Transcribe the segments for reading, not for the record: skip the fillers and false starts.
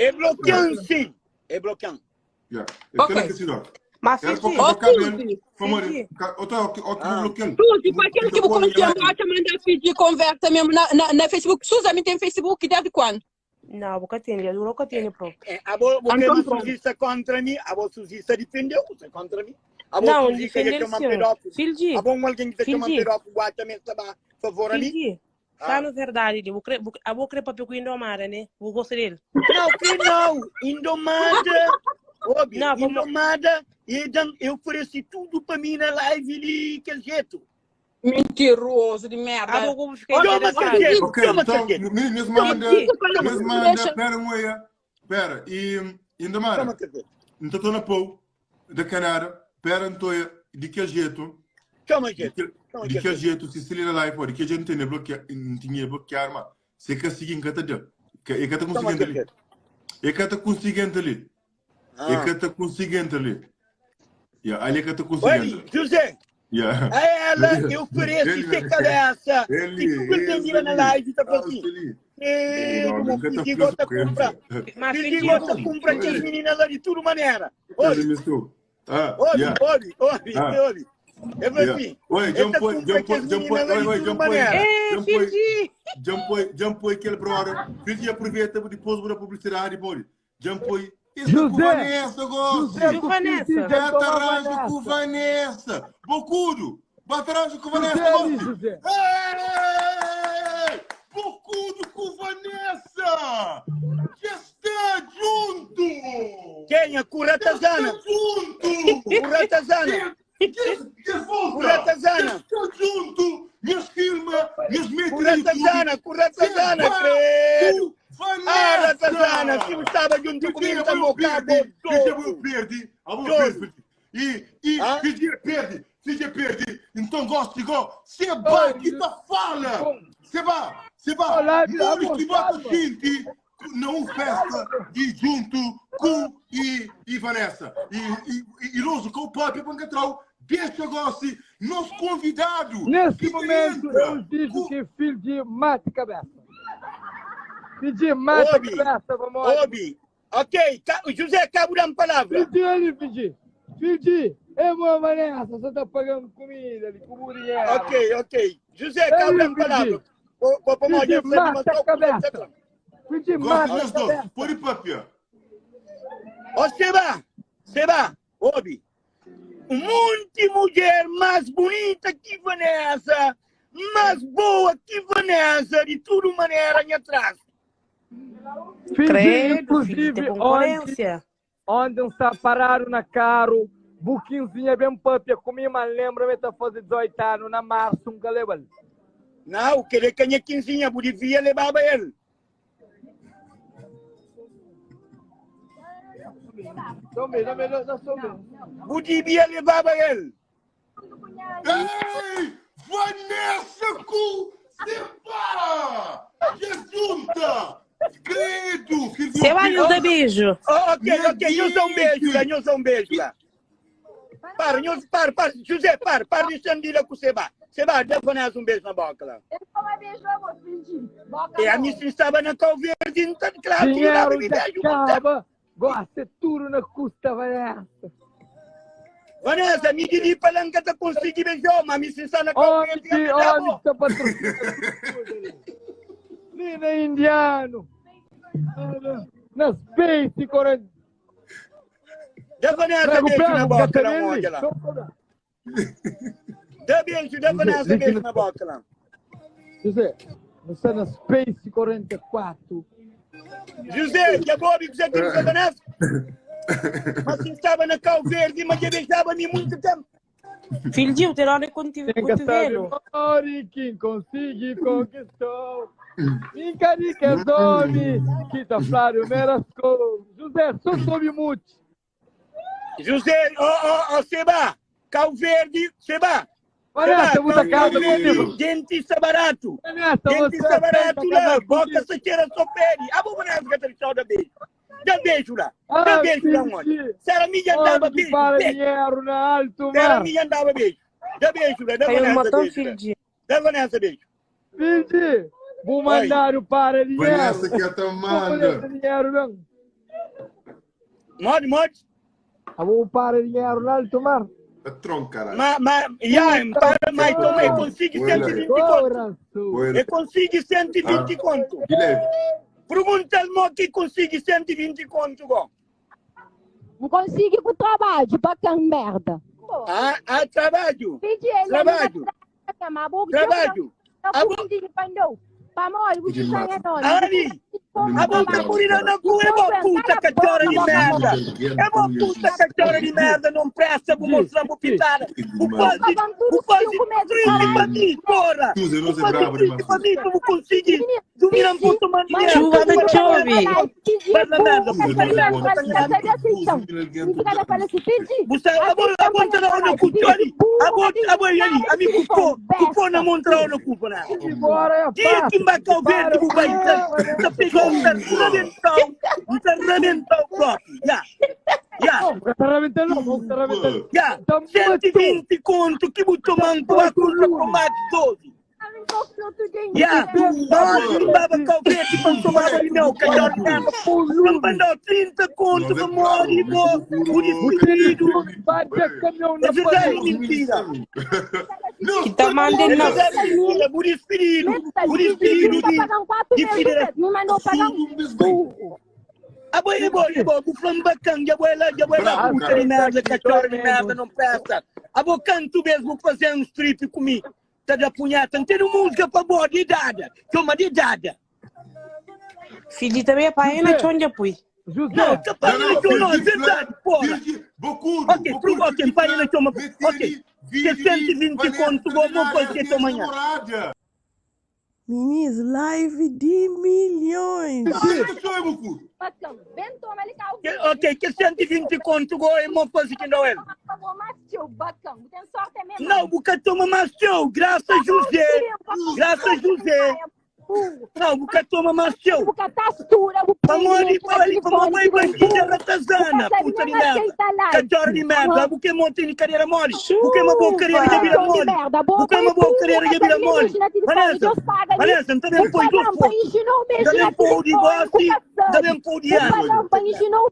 É bloqueando, sim. É bloqueando. Mas Fiji, Suzy, para aquele que vou cometer a mandar Fiji conversa mesmo na Facebook. Suzy, me tem Facebook desde quando? não, nunca tenho, eu nunca tenho pro. Porque a Suzy está contra mim, a Suzy está defendendo, está contra mim. Não, defender sim. Fiji, a bom alguém que está chamando pedófilo, também está a favor ali. Fiji, tá na verdade, eu vou crer para o Indomada, né? Vou gostar dele. Não, que não, Indomada, Indomada, eu ofereci tudo para mim na live ali, aquele jeito. Mentiroso de merda. Ah, vou ficar interessado. Ok, então, mesmo manda, pera, moia, pera, e Indomada, não estou na pau, da Canara, pera, não estou, de que jeito? De que jeito, se se liga lá e fora, de que jeito não tinha bloquear, mas se que assim que está conseguindo ali. E que está conseguindo ali. E que está conseguindo ali. Ali que está conseguindo. José, a ela eu ofereço ser cabeça. E tu entendia na live, está assim. Como Fiji gosta de comprar. Fiji gosta de comprar as meninas lá de toda maneira. Olha. É assim. Oi, Jampoi, aquele brother. Fiji aproveita depois da publicidade, pode. Jampoi. Isso com Vanessa, gosto. Vanessa. Bataragem com Vanessa. Bocudo. Bataragem com Vanessa, gosto. Bocudo com Vanessa. Já está junto. Quem é Curatazana? Curatazana. Curatazana. Está junto. Minhas firmas, minhas metas. Curatazana, credo. Vanessa! Ratazana, se eu estava junto comigo, está bocado. Eu perdi. Se perde, então gosto igual. Seba, que tá fala. Seba, tudo que bota gente não festa e junto com e Vanessa. E Luso, com o papo para encontrar. Deixa gosto, nosso convidado. Nesse momento, eu digo que filho de mate cabeça. Fiji, mata a cabeça, vamos lá. Ok, José, cabo da palavra. Fiji, é boa Vanessa, você está pagando comida ali, com mulher. Ok. José, cabo da palavra. Fiji, mata a cabeça. Fiji, mata a cabeça. Por aí, papia. Ó, Seba, ouve. Um monte de mulher mais bonita que Vanessa, mais boa que Vanessa, de toda maneira, em atrás. Inclusive, onde pararam na carro, buquinzinha bem papia, comi uma lembra, me tá fazendo 18 anos, na março, um galebal. Não, querer que a 15 devia levar ele. Devia levar ele. Ei, Vanessa com Seba! Junta! Credo! Você vai nos dar beijo. Ok, eu sou um beijo lá. Para, José, para de estender com o Seba. Seba, dá Vanessa um beijo na boca lá. Ele não vai beijar, vou fingir. E a missa estava na Calverde, então, claro, que dinheiro de acaba, gosta tudo na custa, Vanessa. Vanessa, me diz para que tu conseguir beijar, mas a missa está na Calverde. Onde está patrocinando? Lina indiano. Na Space, Corinthians. Dá Vanessa beijo na boca lá, lá. Dá Vanessa beijo na boca lá. José, você é na Space 44. José, que é bom que você tem com Vanessa? Mas você estava na Calverde, mas já beijava-me muito tempo. Filho de ter hora quando te velo. Quem consegui conquistou. Encarica nome, que tá Flávio Merasco. José, só soube muito. José, Seba, Calverde, Seba. Vanessa, muita casa comigo. Dentista barato. Dentista barato lá, boca saqueira sopere. A boa Vanessa que tá da beijo. Dá beijo lá. Dá beijo lá, onde? Se ela me andava beijo. Dinheiro na alto, se ela me andava beijo. Dá beijo lá, dá Vanessa beijo. Dá Vanessa beijo. Filho, vou mandar para dinheiro. Vanessa que tá manda. Dinheiro, não. Morde. Vou para dinheiro lá, tomar. Patrão, caralho. Mas também consigo 120 conto. Eu consigo 120 conto. Pergunta-me que consigo 120 conto, go. Não consigo com trabalho, bacana merda. Trabalho. Trabalho. Ali, a boca purina na cura, é uma puta cachorra de merda. É uma puta cachorra de merda, não presta, vou mostrar pro pitada. O quase triste pra mim, porra. O quase triste pra mim, como conseguir dormir um ponto maneiro. Chuva da chove. Vai na merda, puta de merda. Você, a boa entrar no cu, ali. A boa ali, amigo, cupom na montra no cu, né? Dia que embacar o verde, o vai tá pegando um terremental próprio. Já, 120 conto que botou manco a curva com mais 12. Não baba calvete para tomar ali não, cachorro de merda. Não mandou 30 conto para morrer, por espírito. Isso é mentira. Que tá mandando não. Por espírito de filha. O flambacão, já vai lá, puta de merda, cachorro de merda, não presta. A bocanto mesmo fazer um strip comigo. Tá da punhata, não tem música pra boa de dada. Toma de dada. Filho também é pai, não é onde apoio. Não, tá parando, não, é verdade, porra. Ok, pai, não toma. Ok, 120 conto, vou fazer tua manhã. Meninas, live de milhões. Ok, que 120 conto, vou fazer que não é. Não, porque toma mais teu, graças a José. Não, porque toma mais teu. Vamos ali, vamos bandida ratazana, puta de merda. Cachorro de merda, porque monta em cadeira mole. Porque uma boa carreira de vira mole. Porque uma boa carreira de vira mole. Vanessa, também põe duas pontos. Também põe o divórcio, também põe o diário. Se não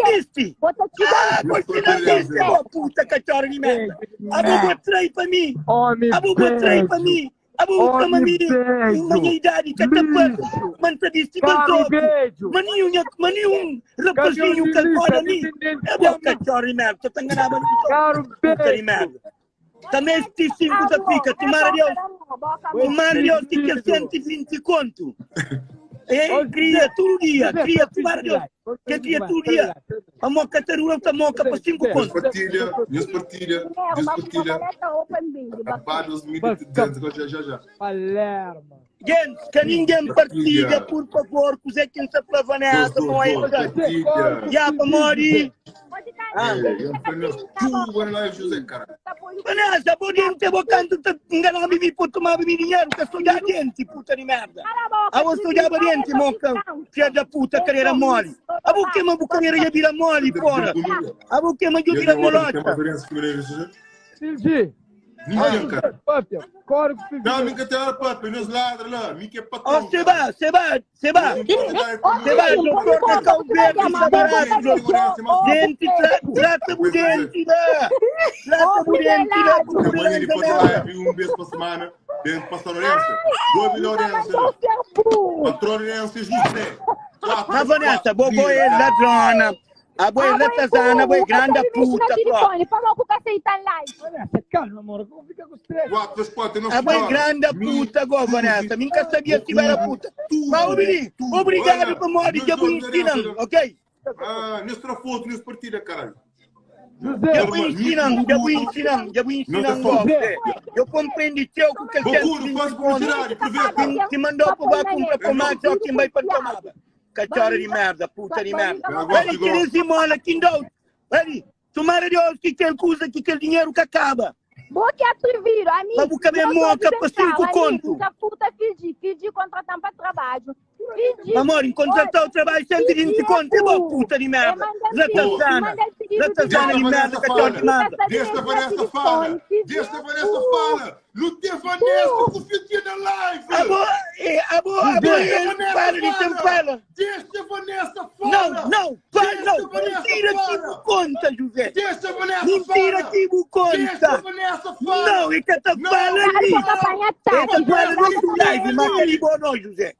viste? Puta cachorro de merda. A boa trai pra mim. A boa trai pra mim. A boa mami, minha idade, que até passa, manta disse, manium, rapazinho, que agora ali, é bom cachorro de merda, tu tá enganado, puta de merda. Também este 5 da pica, tomara Deus, que é 120 conto. Cria todo dia, tomara Deus, que cria todo dia. A moca tarura, a moca para 5 contos. Despartilha. Apaga os militares, já. Palermo. Gente, que ninguém partilha, por favor, que é quem se falava nessa, não é verdade. Já, para morrer. Vanessa, podem bocando, enganar me por tomar dinheiro, que sou já dente, puta de merda. A você já dente, mocão, filha da puta, carreira mole. A boca uma bucaneira já vira mole, fora. A boca uma já vira molota. Silgi. Ninguém, cara. Corre, não, nunca tem hora papi, nos ladra lá, me que é patrão. Você vai, doutor da calveira, dente, trata o dente, trata o dente, um mês por semana, dentro para Lourenço, 2 milhões, patrão Lourenço, José. Na Vanessa, boa é ladrona. A boa é ratazana, a boa é grande puta, calma, amor, como fica com estresse? A boa é grande puta, Vanessa, nunca sabia que era puta. Mas obrigado por morrer, já vou ensinando, ok? Nestra foto, nessa partida, caralho. Já vou ensinando, você. Eu compreendi teu que quer te mandou para comprar pomada, só quem vai para tomar. Cachorro de merda, puta de merda. Ele quer esse mola aqui, não. Ele, tomara Deus que aquele coisa, que aquele dinheiro que acaba. Boa que atreviram, amigo. Mas boca minha moca para 5 conto. Puta, pedi contratar para trabalho. Amor, contratar o trabalho 120 conto, é boa puta de merda. Ratazana. Ratazana de merda que eu te mando. Deixa a Vanessa fala. Deixa a Vanessa fala. Não tem Vanessa com fitinha na live. Fala. Deixa a Vanessa fala. Não. Mentira que me conta, José. Deixa a Vanessa Mentira fala. que me Deixa a conta. Vanessa fala. Não, é que tá falando ali. É que fala no live, mas aquele bono, José.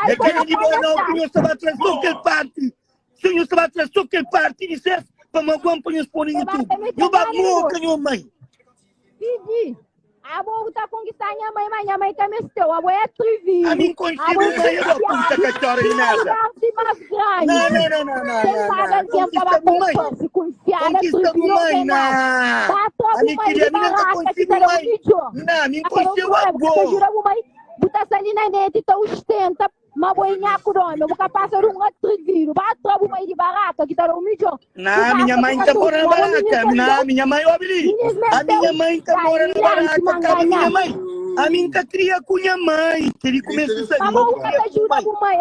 É que ele bono, que eu estava atrás daquele parte. Se eu estava atrás daquele parte, dissesse, para me acompanhar os pôr no YouTube. Eu bato moca, minha mãe. Pedi. A boa tá conquistando minha mãe tá mexeu. A boa é trivinho. A mim consigo mãe, eu puta cachorra de merda. Não. Conquista do mãe. Conquista do mãe, não. A mim queria, a mim nunca consigo mãe. Não, a mim consigo a boa. Buta salina nete, então ostenta. Mas vou enhar com o meu boca passa outro vírus. Vai trabalhar uma de barata que tá no milhão. Não, minha mãe tá morando barata. Não, minha mãe, ó, Billy. A minha mãe tá morando barata, cara, minha mãe. A minha tá cria com minha mãe. Ele começa a sair. Mas vou ajuda com mãe,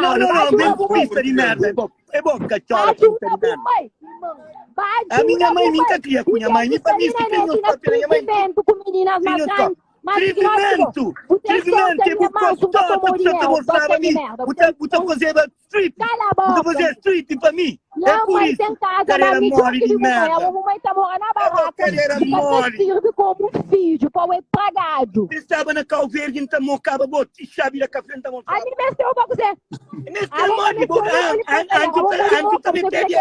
não, bem pista de merda. É bom, cachorra, pista de merda. A minha mãe nunca cria com minha mãe. Nem para mim, se tem uns papéis, minha mãe. Trivimento, é por costado, você mostrava a mim, você fazia strip, você fazia strip para mim, é por isso, carreira mole de merda, a mamãe tá morando na barraca, carreira mole, serve como filho, pau é pagado. Você estava na cal verde, então mocava, bote chave da café, então mostrava. Ali mexeu pra você. Nesse modo, antes também peguei.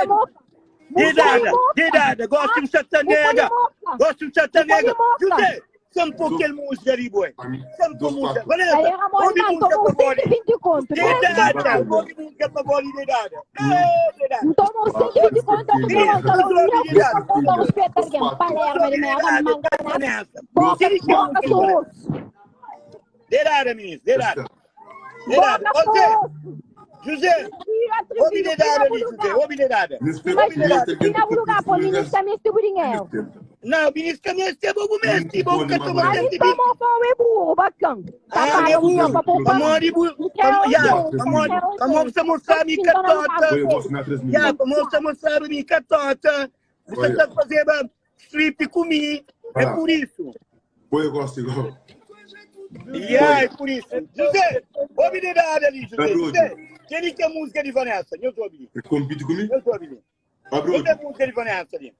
Dedada, gosto de satanega, José. Sempre aquele música ali, boy. Sempre música. Vanessa, ouve música para boli. Dedada, ouve música para boli, dedada. Então não sei de conta do meu não respeita alguém. Palermo, ele me ama, dedada, menino, dedada. José, ouve dedada ali, José, ouve dedada. Não, Vinícius Caminhos é bom mesmo, é bom que eu estou matando de mim. Vamos mostrar a minha catota. Vamos mostrar a minha catota. Você está fazendo strip comigo, é por isso. Eu gosto igual. É por isso. José, ouve dedada ali, José. Quem é a música de Vanessa? Eu estou ouvindo. Compite comigo? Eu estou ouvindo. Qual é a música de Vanessa ali?